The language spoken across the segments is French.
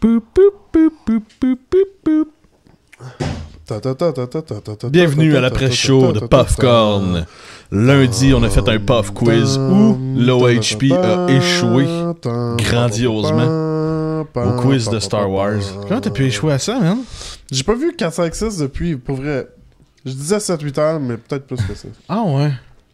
Boop, boop, boop, boop, boop, boop, boop. Bienvenue à l'après-show de Puffcorn. Lundi, on a fait un puff quiz où l'OHP a échoué grandiosement au quiz de Star Wars. Comment t'as pu échouer à ça, man? J'ai pas vu 4-5-6 depuis, pour vrai. Je disais 7-8 heures, mais peut-être plus que ça. Ah ouais?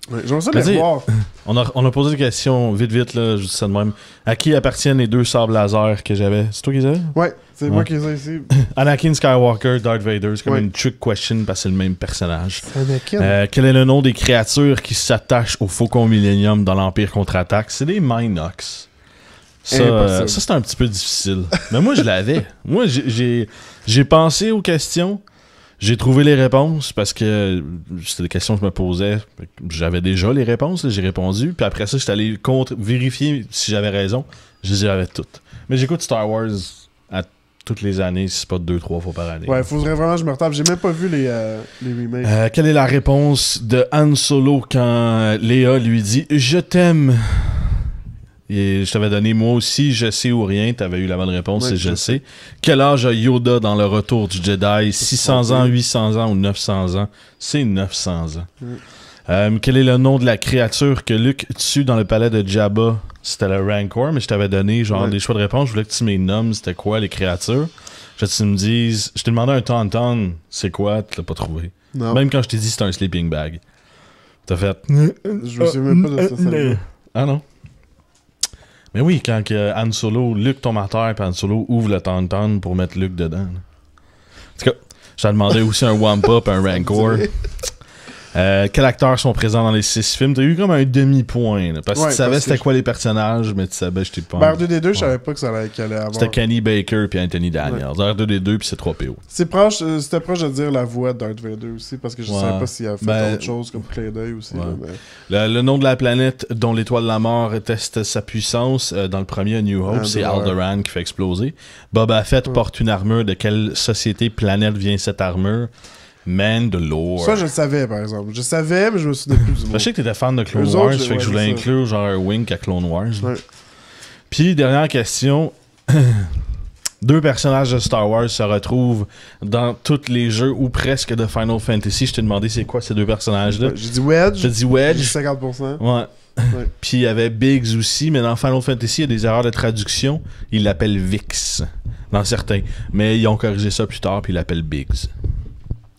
Ouais, j'aimerais ça les voir. On a posé des questions vite, là, je dis ça de même. À qui appartiennent les deux sabres laser que j'avais? C'est toi qui les avais? Ouais, c'est moi qui les ai ici. Anakin Skywalker, Darth Vader, c'est comme une trick question parce que c'est le même personnage. Anakin. Quel est le nom des créatures qui s'attachent au Faucon Millennium dans l'Empire contre-attaque? C'est des Minox. Ça c'est un petit peu difficile. Mais moi, je l'avais. Moi, j'ai pensé aux questions. J'ai trouvé les réponses parce que c'était des questions que je me posais. J'avais déjà les réponses, là, j'ai répondu. Puis après ça, j'étais allé vérifier si j'avais raison. Je les avais toutes. Mais j'écoute Star Wars à toutes les années, si c'est pas 2-3 fois par année. Ouais, faudrait vraiment que je me retape. J'ai même pas vu les remakes. Quelle est la réponse de Han Solo quand Léa lui dit « Je t'aime ». Et je t'avais donné moi aussi, je sais ou rien. T'avais eu la bonne réponse, ouais, c'est je sais. Quel âge a Yoda dans le retour du Jedi? 600 ans, 800 ans ou 900 ans? C'est 900 ans. Quel est le nom de la créature que Luke tue dans le palais de Jabba? C'était le Rancor, mais je t'avais donné genre des choix de réponse. Je voulais que tu me nommes c'était quoi les créatures. Je tu me dises, je t'ai demandé un Tauntaun, c'est quoi? Tu l'as pas trouvé. Non. Même quand je t'ai dit c'était un sleeping bag. T'as fait... Je me souviens même pas de ça. Ah non? Mais oui, quand Han Solo, Luke tombe à terre, puis Han Solo ouvre le Tauntaun pour mettre Luke dedans. Là. En tout cas, je t'ai demandé aussi un Wampa et un Rancor. Quels acteurs sont présents dans les 6 films? T'as eu comme un demi-point, là, parce que tu savais c'était quoi les personnages, mais tu savais, je t'ai pas... R2D2, je savais pas que ça allait avoir... C'était Kenny Baker puis Anthony Daniels. R2D2 puis c'est 3PO. C'était proche de dire la voix de Darth Vader aussi, parce que je savais pas s'il avait fait autre chose comme clin d'œil aussi. Ouais. Là, mais... le nom de la planète dont l'étoile de la mort teste sa puissance dans le premier A New Hope, c'est Alderaan qui fait exploser. Boba Fett porte une armure. De quelle société planète vient cette armure? Mandalore. Ça, je le savais, par exemple. Je savais, mais je me souvenais plus du mot. Je sais que t'étais fan de Clone Wars, fait que je voulais inclure genre un wink à Clone Wars. Ouais. Puis, dernière question. 2 personnages de Star Wars se retrouvent dans tous les jeux ou presque de Final Fantasy. Je t'ai demandé c'est quoi ces 2 personnages-là. J'ai dit Wedge. J'ai dit Wedge. J'ai dit 50%. Ouais. Puis il y avait Biggs aussi, mais dans Final Fantasy, il y a des erreurs de traduction. Ils l'appellent Vix dans certains. Mais ils ont corrigé ça plus tard, puis ils l'appellent Biggs.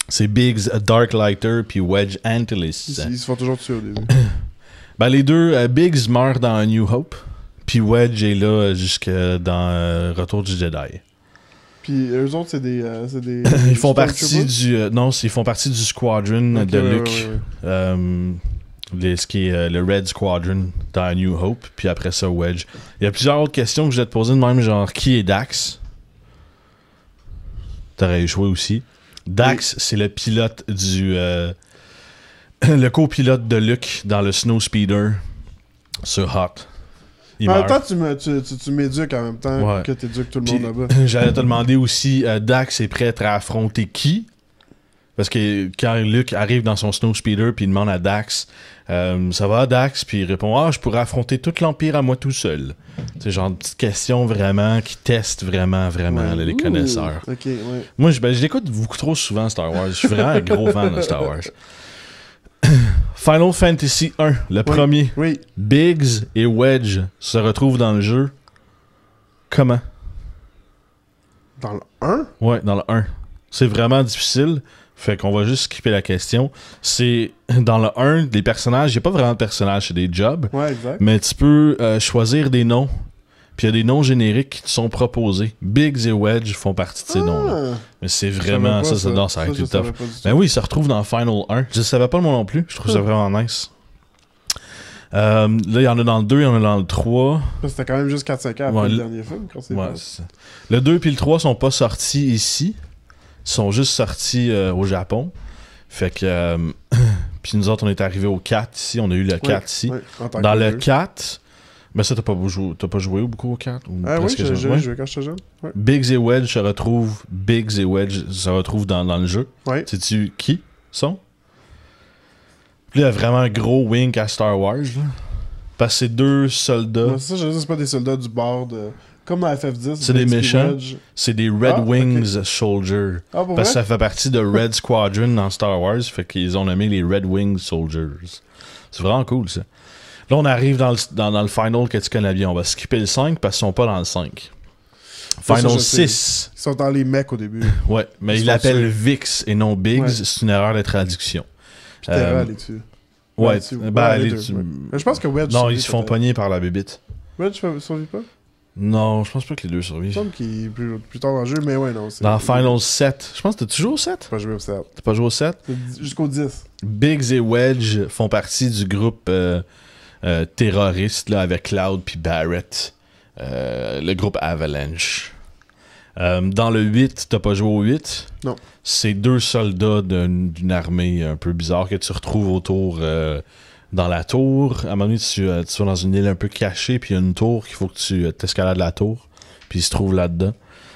C'est Biggs Darklighter puis Wedge Antilles. Ils se font toujours tuer au début. Ben les deux, Biggs meurt dans A New Hope, puis Wedge est là jusque dans Retour du Jedi. Puis eux autres, c'est des ils font partie du ils font partie du squadron de Luke. Ce qui est le Red Squadron dans A New Hope, puis après ça Wedge. Il y a plusieurs autres questions que je vais te poser de même, genre qui est Dax? T'aurais échoué aussi. Dax, c'est le pilote le copilote de Luke dans le Snow Speeder sur Hot. En même temps, tu m'éduques en même temps que t'éduques tout le monde là-bas. J'allais te demander aussi, Dax est prêt à affronter qui? Parce que quand Luke arrive dans son Snow Speeder puis il demande à Dax ça va Dax? Puis il répond je pourrais affronter tout l'Empire à moi tout seul. C'est genre une petite question vraiment qui teste vraiment là, les connaisseurs. Okay, ouais. Moi je l'écoute beaucoup trop souvent Star Wars. Je suis vraiment un gros fan de Star Wars. Final Fantasy 1, le premier. Oui. Biggs et Wedge se retrouvent dans le jeu. Comment? Dans le 1? Ouais, dans le 1. C'est vraiment difficile. Fait qu'on va juste skipper la question. C'est dans le 1, des personnages, il n'y a pas vraiment de personnages, c'est des jobs. Ouais, exact. Mais tu peux choisir des noms. Puis il y a des noms génériques qui te sont proposés. Biggs et Wedge font partie de ces noms-là. Mais c'est vraiment ça a été tough. Ben oui, ils se retrouvent dans Final 1. Je ne savais pas le mot non plus. Je trouve ça vraiment nice. Là, il y en a dans le 2, il y en a dans le 3. C'était quand même juste 4-5 ans après le dernier film. Quand c'est le 2 puis le 3 sont pas sortis ici. Ils sont juste sortis au Japon. Fait que... puis nous autres, on est arrivés au 4 ici. On a eu le 4 ici. Dans le 4... Mais ça, t'as pas joué beaucoup au 4? Oui, j'ai joué quand j'étais jeune. Ouais. Biggs et Wedge se retrouvent dans le jeu. Ouais. Sais-tu qui sont? Puis il y a vraiment un gros wink à Star Wars. Là. Parce que c'est 2 soldats. Ça, je sais, c'est pas des soldats du bord de Comme dans FF10. C'est des méchants. C'est des Red Wings Soldiers. Parce que ça fait partie de Red Squadron dans Star Wars. Fait qu'ils ont nommé les Red Wings Soldiers. C'est vraiment cool, ça. Là, on arrive dans le final que tu connais bien. On va skipper le 5 parce qu'ils sont pas dans le 5. Final 6. Ils sont dans les mecs au début. Ouais, mais ils l'appellent Vix et non Biggs. Ouais. C'est une erreur de traduction. Puis Terra, elle est dessus. Ouais, elle est dessus. Mais je pense que Wedge. Non, ils se font pogner par la bébite. Wedge survit pas? Non, je pense pas que les deux survivent. Il me semble qu'il est plus tard dans le jeu, mais ouais, non. Dans Final 7. Je pense que t'as-tu joué au 7? J'ai pas joué au 7. T'as pas joué au 7? Jusqu'au 10. Biggs et Wedge font partie du groupe terroriste là, avec Cloud puis Barrett. Le groupe Avalanche. Dans le 8, t'as pas joué au 8? Non. C'est 2 soldats d'une armée un peu bizarre que tu retrouves autour dans la tour. À un moment donné, tu vas dans une île un peu cachée, puis il y a une tour qu'il faut que tu t'escalades la tour, puis ils se trouvent là-dedans.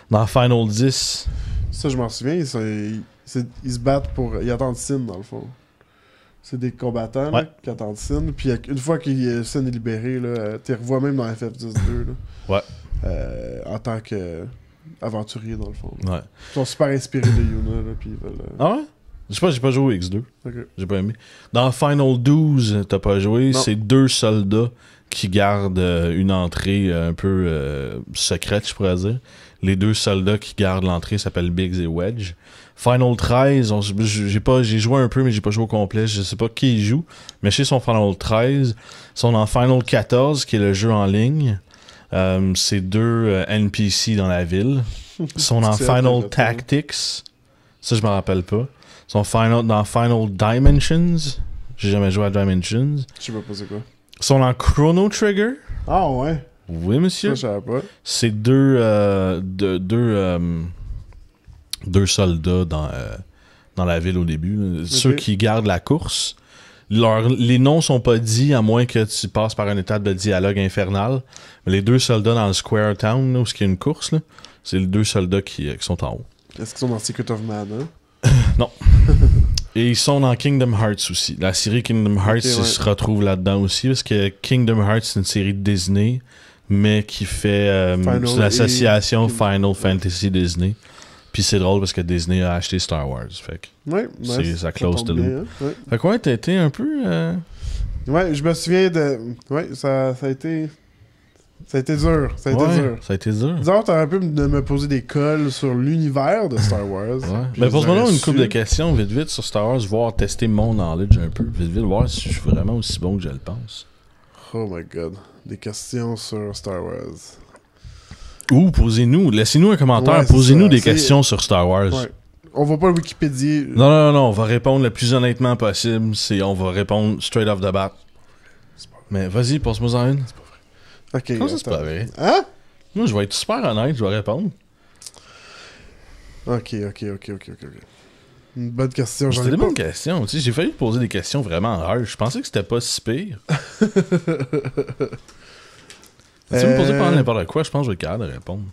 Dans Final 10... Ça, je m'en souviens, ils se battent pour... Ils attendent Sin, dans le fond. C'est des combattants là, qui attendent Sin, puis une fois que Sin est libéré, tu les revois même dans FF10-2. Ouais. En tant que... aventurier dans le fond. Ouais. Ils sont super inspirés de Yuna là, puis ils veulent... Ah ouais? Je sais pas, j'ai pas joué au X2. Okay. J'ai pas aimé. Dans Final 12, t'as pas joué, c'est 2 soldats qui gardent une entrée un peu secrète, je pourrais dire. Les 2 soldats qui gardent l'entrée s'appellent Biggs et Wedge. Final 13, j'ai joué un peu, mais j'ai pas joué au complet. Je sais pas qui y joue, mais chez son Final 13, ils sont dans Final 14, qui est le jeu en ligne. C'est 2 NPC dans la ville. Ils sont dans Final Tactics. Ça, je me rappelle pas. Ils sont dans Final Dimensions. J'ai jamais joué à Dimensions. Je sais pas c'est quoi. Ils sont dans Chrono Trigger. Ah ouais? Oui, monsieur. Ça, je savais pas. C'est 2 soldats dans la ville au début. Okay. Ceux qui gardent la course. Les noms sont pas dits à moins que tu passes par une étape de dialogue infernal. Mais les 2 soldats dans le Square Town, là, où il y a une course, c'est les 2 soldats qui sont en haut. Est-ce qu'ils sont dans Secret of Mana? Non. Et ils sont dans Kingdom Hearts aussi. La série Kingdom Hearts se retrouve là-dedans aussi, parce que Kingdom Hearts, c'est une série de Disney, mais qui fait une association Final Fantasy Disney. Puis c'est drôle parce que Disney a acheté Star Wars. Fait que ça close the loop. Ouais. Fait que ouais, t'as été un peu... Ouais, je me souviens de... Ouais, ça a été... Ça a été dur. Ça a été dur. Disons, t'aurais pu me poser des cols sur l'univers de Star Wars. Ouais. Mais pose-moi une couple de questions vite sur Star Wars, voir tester mon knowledge un peu. Vite, voir si je suis vraiment aussi bon que je le pense. Oh my god. Des questions sur Star Wars. Ou laissez-nous un commentaire, posez-nous des questions sur Star Wars. Ouais. On va pas le Wikipédier. Non, on va répondre le plus honnêtement possible. On va répondre straight off the bat. Mais vas-y, passe-moi en une. C'est pas vrai. Ok. Comment ça, c'est pas vrai? Hein? Moi, je vais être super honnête, je vais répondre. Ok. Une bonne question. C'était des bonnes questions. Tu sais, j'ai failli te poser des questions vraiment rares. Je pensais que c'était pas si pire. Si tu me posais pas n'importe quoi, je pense que je vais être capable de répondre.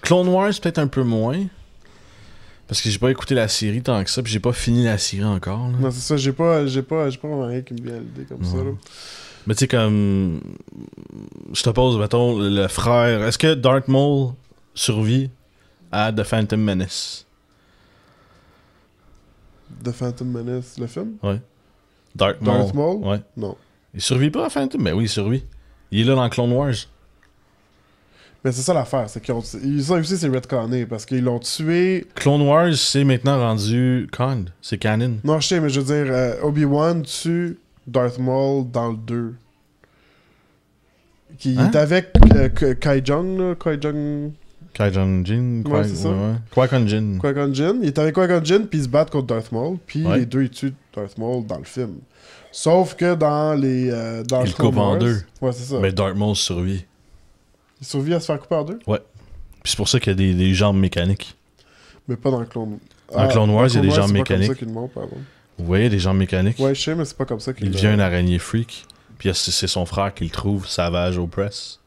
Clone Wars, peut-être un peu moins. Parce que j'ai pas écouté la série tant que ça, puis j'ai pas fini la série encore. Là. Non, c'est ça, j'ai pas vraiment rien qui me vient à l'idée comme ça. Là. Mais tu sais, comme. Je te pose, mettons, le frère. Est-ce que Darth Maul survit à The Phantom Menace? The Phantom Menace, le film? Ouais. Darth Maul? Ouais. Non. Il survit pas à Phantom? Mais oui, il survit. Il est là dans Clone Wars. Mais c'est ça l'affaire, c'est qu'ils ça aussi c'est retconné parce qu'ils l'ont tué. Clone Wars, c'est maintenant rendu c'est canon. Non, je sais, mais je veux dire, Obi-Wan tue Darth Maul dans le 2. Qui est avec Kai-Jung, là. Qui-Gon Jinn. Ouais, c'est ça. Qui-Gon Jinn. Qui-Gon Jinn. Il est avec Qui-Gon Jinn, puis ils se battent contre Darth Maul. Puis les deux, ils tuent Darth Maul dans le film. Sauf que dans les... dans il coupe en 2. Ouais, c'est ça. Mais Darth Maul survit. Il survit à se faire couper en 2? Ouais. Puis c'est pour ça qu'il y a des jambes mécaniques. Mais pas dans le Clone Wars. Dans Clone Wars, il y a des jambes mécaniques. C'est pas comme ça qu'il monte, pardon. Vous voyez, des jambes mécaniques. Ouais, je sais, mais c'est pas comme ça qu'il... Il devient un araignée freak. Puis c'est son frère qui le trouve, Savage Opress.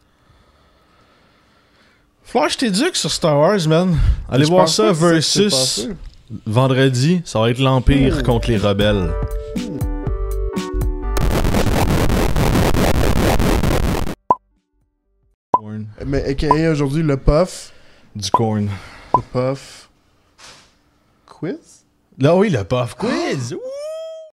Flash t'éduque sur Star Wars, man. Allez voir ça versus vendredi. Ça va être l'Empire contre les rebelles. corn. Mais a.k.a. aujourd'hui, le puff. Du corn. Le puff. Quiz? Là, oui, le puff quiz. Ouh!